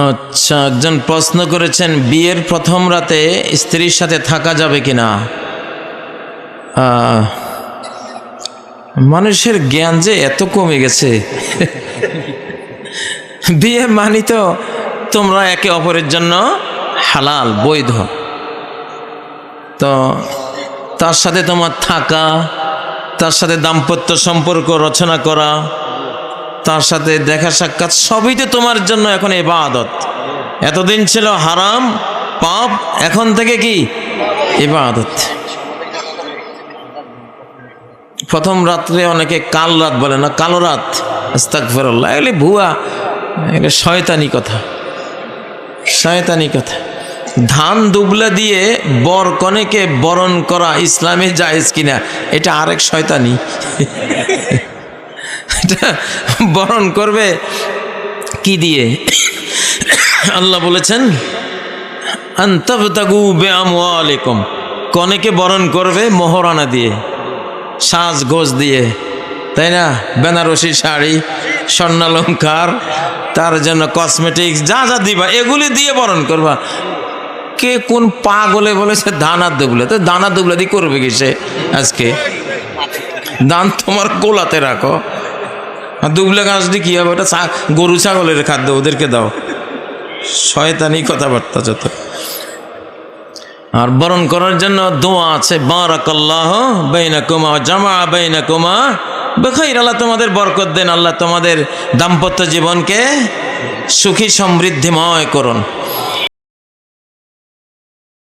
আচ্ছা, একজন প্রশ্ন করেছেন বিয়ের প্রথম রাতে স্ত্রীর সাথে থাকা যাবে কিনা। মানুষের জ্ঞান যে এত কমে গেছে। বিয়ে মানি তো তোমরা একে অপরের জন্য হালাল, বৈধ। তো তার সাথে তোমার থাকা, তার সাথে দাম্পত্য সম্পর্ক রচনা করা, তার সাথে দেখা সাক্ষাৎ, সবই তো তোমার জন্য এখন ইবাদত। এতদিন ছিল হারাম, পাপ, এখন থেকে কি ইবাদত। প্রথম রাত্রে অনেকে কাল রাত বলে না, কালো রাত, আস্তাগফিরুল্লাহ, এগুলি ভুয়া, এগুলি শয়তানি কথা, শয়তানি কথা। ধান দুবলা দিয়ে বর কনেকে বরণ করা ইসলামে জায়েজ কিনা, এটা আরেক শয়তানি। এটা বরণ করবে কি দিয়ে? আল্লাহ বলেছেন আনতাবতাগু বিআমওয়ালিকুম, কনেকে বরণ করবে মোহরানা দিয়ে, সাজ গোজ দিয়ে, তাই না? বেনারসি শাড়ি, স্বর্ণালঙ্কার, তার জন্য কসমেটিক্স, যা যা দিবা এগুলি দিয়ে বরণ করবা। কে কোন পাগলে বলেছে দানা দুবলে? তো দানা দুবলা দিয়ে করবে কি সে? আজকে দান তোমার গোলাতে রাখো, আর দুবলে গাছ দিয়ে কি হবে? ওটা গরু ছাগলের খাদ্য, ওদেরকে দাও। শয়তানি কথাবার্তা যত। আর বরণ করার জন্য দোয়া আছে, বারাকাল্লাহু বাইনাকুমা ওয়া জামা বাইনাকুমা বিখাইর। আল্লাহ তোমাদের বরকত দেন, আল্লাহ তোমাদের দাম্পত্য জীবনকে সুখী সমৃদ্ধিময় করুন।